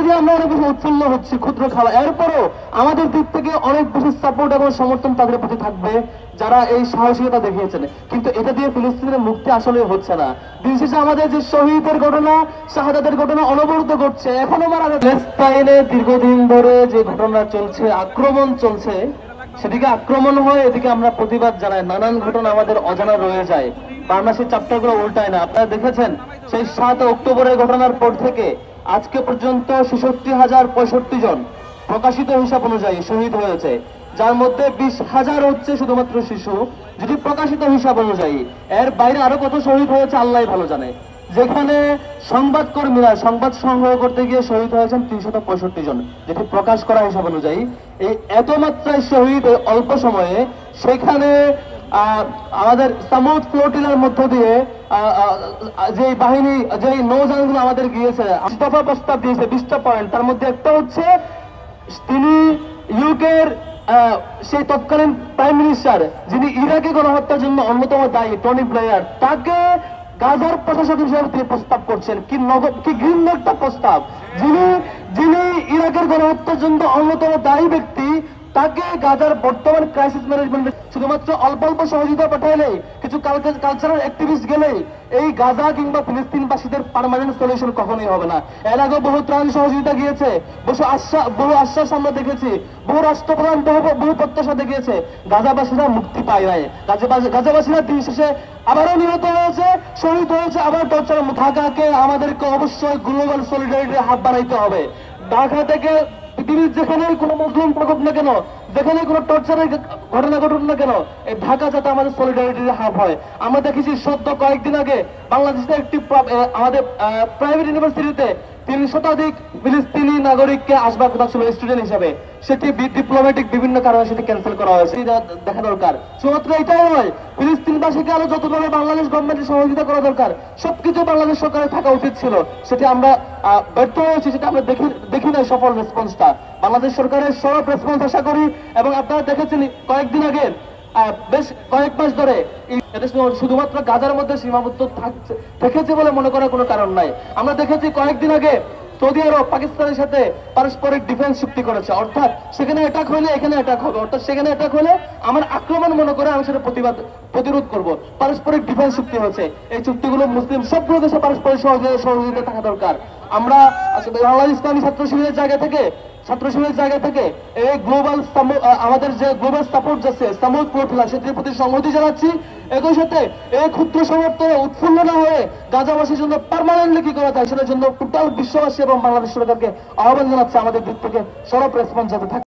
নিয়ে আমরা অনেক বেশি উৎফুল্ল হচ্ছি ক্ষুদ্র খাওয়া, এরপরও আমাদের দিক থেকে অনেক বেশি সাপোর্ট এবং সমর্থন তাদের প্রতি থাকবে যারা এই সাহসিকতা দেখিয়েছেন। কিন্তু এটা দিয়ে ফিলিস্তিনের মুক্তি আসলে হচ্ছে না। দিন শেষে আমাদের যে শহীদের ঘটনা, শাহাদাতের ঘটনা অনবরত ঘটছে। এখনো প্যালেস্তাইনে দীর্ঘদিন ধরে যে ঘটনা চলছে, আক্রমণ চলছে, সেদিকে আক্রমণ হয়, এদিকে আমরা প্রতিবাদ জানাই। নানান ঘটনা আমাদের অজানা রয়ে যায়, বাংলাদেশের চ্যাপ্টারগুলো উল্টায় না। আপনারা দেখেছেন সেই 7 অক্টোবরের ঘটনার পর থেকে আজকে পর্যন্ত 66,065 জন প্রকাশিত হিসাব অনুযায়ী শহীদ হয়েছে, যার মধ্যে 20,000 হচ্ছে শুধুমাত্র শিশু, যদি প্রকাশিত হিসাব অনুযায়ী। এর বাইরে আরো কত শহীদ হয়েছে আল্লাহ ভালো জানে। যেখানে সংবাদকর্মীরা সংবাদ সংগ্রহ করতে গিয়ে শহীদ হয়েছেন 365 জন, যেটি প্রকাশ করা হিসাব অনুযায়ী। এই এত মাত্রায় শহীদ অল্প সময়ে, সেখানে আমাদের সামুদ ফ্লোটিলার মধ্য দিয়ে যে বাহিনী, যে নৌযানগুলো আমাদের গিয়েছে, 8 দফা প্রস্তাব দিয়েছে, 20টা পয়েন্ট। তার মধ্যে একটা হচ্ছে তিনি ইউকের সেই তৎকালীন প্রাইম মিনিস্টার, যিনি ইরাকে গণহত্যার জন্য অন্যতম দায়ী, টনি ব্লেয়ার, তাকে গাজার প্রশাসক হিসেবে তিনি প্রস্তাব করছেন। কি ঘৃণ্য একটা প্রস্তাব! যিনি ইরাকের গণহত্যার জন্য অন্যতম দায়ী ব্যক্তি, তাকে গাজার বর্তমান ক্রাইসিস ম্যানেজমেন্ট শুধুমাত্র অল্প অল্প সহযোগিতা পাঠাইলেই, কিছু কালচারাল অ্যাক্টিভিস্ট গেলেই এই গাজা কিংবা ফিলিস্তিনবাসীদের পার্মানেন্ট সলিউশন কখনোই হবে না। এর আগে বহু ত্রাণ সহযোগিতা গিয়েছে, বহু আশ্বাস আমরা দেখেছি, বহু রাষ্ট্রপ্রধান বহু প্রত্যাশা দেখিয়েছে, গাজাবাসীরা মুক্তি পায় নাই। গাজাবাসীরা দিন শেষে আবারও নিহত হয়েছে, শহীদ হয়েছে, আবার টর্চার। ঢাকাকে আমাদেরকে অবশ্যই গ্লোবাল সলিডারিটির হাত বাড়াইতে হবে। ঢাকা থেকে পৃথিবীর যেখানে কোনো মুসলিম থাকুক না কেন, যেখানে কোনো টর্চারের ঘটনা ঘটুক না কেন, এই ঢাকা যাতে আমাদের সলিডারিটির হাব হয়। আমরা দেখেছি সদ্য কয়েকদিন আগে বাংলাদেশের একটি আমাদের প্রাইভেট ইউনিভার্সিটিতে 3 শতাধিক ফিলিস্তিনি নাগরিককে আসবার কথা ছিল স্টুডেন্ট হিসাবে, সেটি ডিপ্লোম্যাটিক বিভিন্ন কারণে সেটি ক্যান্সেল করা হয়েছে। দেখা দরকার শুধুমাত্র এটাই নয়, ফিলিস্তিনবাসীকে আরো যতভাবে বাংলাদেশ গভর্নমেন্টের সহযোগিতা করা দরকার, সবকিছু বাংলাদেশ সরকারের থাকা উচিত ছিল। সেটি আমরা ব্যর্থ হয়েছি, সেটা আমরা দেখি না সফল রেসপন্সটা। বাংলাদেশ সরকারের সরব রেসপন্স আশা করি। এবং আপনারা দেখেছেন কয়েকদিন আগে, বেশ কয়েক মাস ধরে শুধুমাত্র গাজার মধ্যে সীমাবদ্ধ থেকেছে বলে মনে করার কোনো কারণ নাই। আমরা দেখেছি কয়েকদিন আগে সৌদি আরব পাকিস্তানের সাথে পারস্পরিক ডিফেন্স চুক্তি করেছে, অর্থাৎ সেখানে অ্যাটাক হলে এখানে অ্যাটাক হবে, অর্থাৎ সেখানে অ্যাটাক হলে আমার আক্রমণ মনে করে আমি সেটা প্রতিরোধ করব। পারস্পরিক ডিফেন্স চুক্তি হয়েছে। এই চুক্তিগুলো মুসলিম সবগুলো দেশে পারস্পরিক সহযোগিতা থাকা দরকার। আমরা বাংলাদেশ ইসলামী ছাত্র শিবিরের জায়গা থেকে এই গ্লোবাল আমাদের যে গ্লোবাল সাপোর্ট আছে সামুদ ফ্লোটিলা, সেটির প্রতি সংহতি জানাচ্ছি। একই সাথে এই ক্ষুদ্র সমর্থনে উৎফুল্ল না হয়ে গাজাবাসীর জন্য পার্মানেন্টলি কি করা যায় সেটার জন্য টোটাল বিশ্ববাসী এবং বাংলাদেশ সরকারকে আহ্বান জানাচ্ছে আমাদের দিক থেকে সরব রেসপন্স যাতে থাকে।